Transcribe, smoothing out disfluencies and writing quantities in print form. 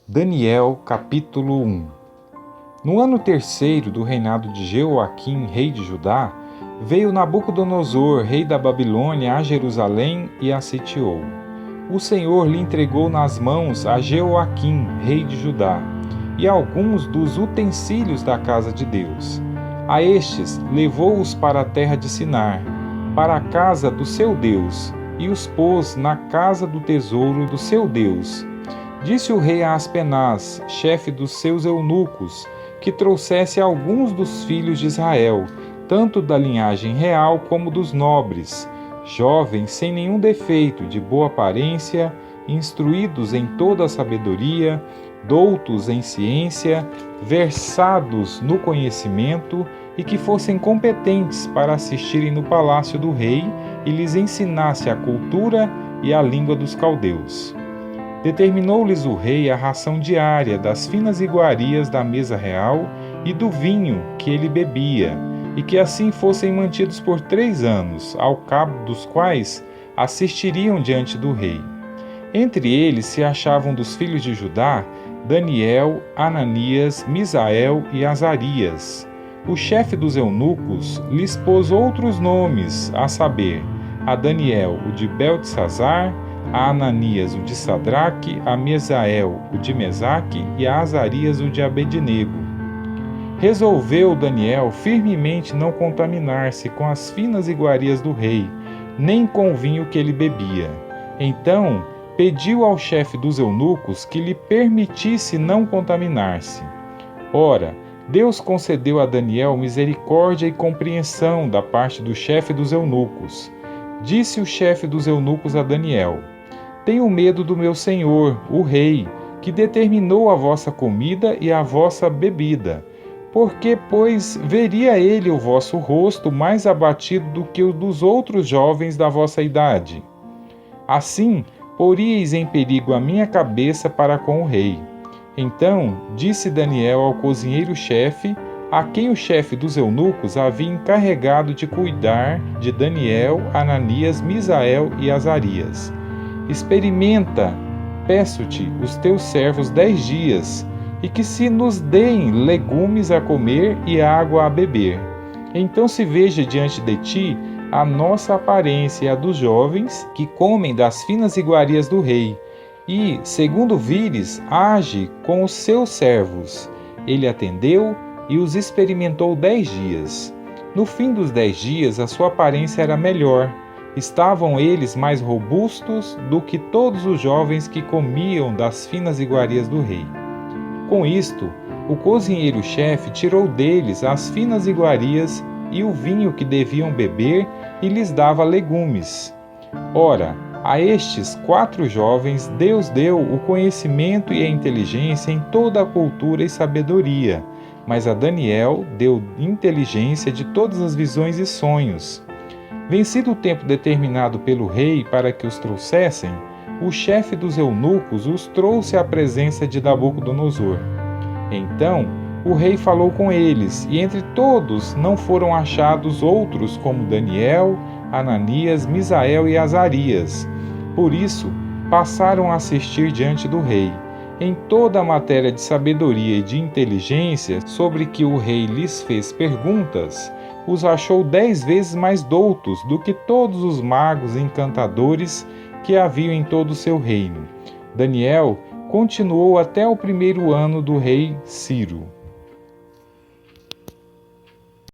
Daniel, capítulo 1. No ano terceiro do reinado de Jeoaquim, rei de Judá, veio Nabucodonosor, rei da Babilônia, a Jerusalém e a sitiou. O Senhor lhe entregou nas mãos a Jeoaquim, rei de Judá, e alguns dos utensílios da casa de Deus. A estes levou-os para a terra de Sinar, para a casa do seu Deus, e os pôs na casa do tesouro do seu Deus. Disse o rei a Aspenaz, chefe dos seus eunucos, que trouxesse alguns dos filhos de Israel, tanto da linhagem real como dos nobres, jovens sem nenhum defeito, de boa aparência, instruídos em toda a sabedoria, doutos em ciência, versados no conhecimento e que fossem competentes para assistirem no palácio do rei e lhes ensinasse a cultura e a língua dos caldeus. Determinou-lhes o rei a ração diária das finas iguarias da mesa real e do vinho que ele bebia, e que assim fossem mantidos por 3 anos, ao cabo dos quais assistiriam diante do rei. Entre eles se achavam dos filhos de Judá Daniel, Ananias, Misael e Azarias. O chefe dos eunucos lhes pôs outros nomes, a saber, a Daniel o de Beltesazar, a Ananias o de Sadraque, a Misael o de Mesaque e a Azarias o de Abednego. Resolveu Daniel firmemente não contaminar-se com as finas iguarias do rei, nem com o vinho que ele bebia. Então pediu ao chefe dos eunucos que lhe permitisse não contaminar-se. Ora, Deus concedeu a Daniel misericórdia e compreensão da parte do chefe dos eunucos. Disse o chefe dos eunucos a Daniel: Tenho medo do meu senhor, o rei, que determinou a vossa comida e a vossa bebida. Porque, pois, veria ele o vosso rosto mais abatido do que o dos outros jovens da vossa idade. Assim, poríeis em perigo a minha cabeça para com o rei. Então disse Daniel ao cozinheiro-chefe, a quem o chefe dos eunucos havia encarregado de cuidar de Daniel, Ananias, Misael e Azarias: Experimenta, peço-te, os teus servos 10 dias, e que se nos deem legumes a comer e água a beber. Então se veja diante de ti a nossa aparência e a dos jovens que comem das finas iguarias do rei, e, segundo vires, age com os seus servos. Ele atendeu e os experimentou 10 dias. No fim dos 10 dias, a sua aparência era melhor. Estavam eles mais robustos do que todos os jovens que comiam das finas iguarias do rei. Com isto, o cozinheiro-chefe tirou deles as finas iguarias e o vinho que deviam beber e lhes dava legumes. Ora, a estes 4 jovens Deus deu o conhecimento e a inteligência em toda a cultura e sabedoria, mas a Daniel deu inteligência de todas as visões e sonhos. Vencido o tempo determinado pelo rei para que os trouxessem, o chefe dos eunucos os trouxe à presença de Nabucodonosor. Então o rei falou com eles, e entre todos não foram achados outros como Daniel, Ananias, Misael e Azarias. Por isso, passaram a assistir diante do rei. Em toda a matéria de sabedoria e de inteligência sobre que o rei lhes fez perguntas, os achou 10 vezes mais doutos do que todos os magos e encantadores que haviam em todo o seu reino. Daniel continuou até o 1º ano do rei Ciro.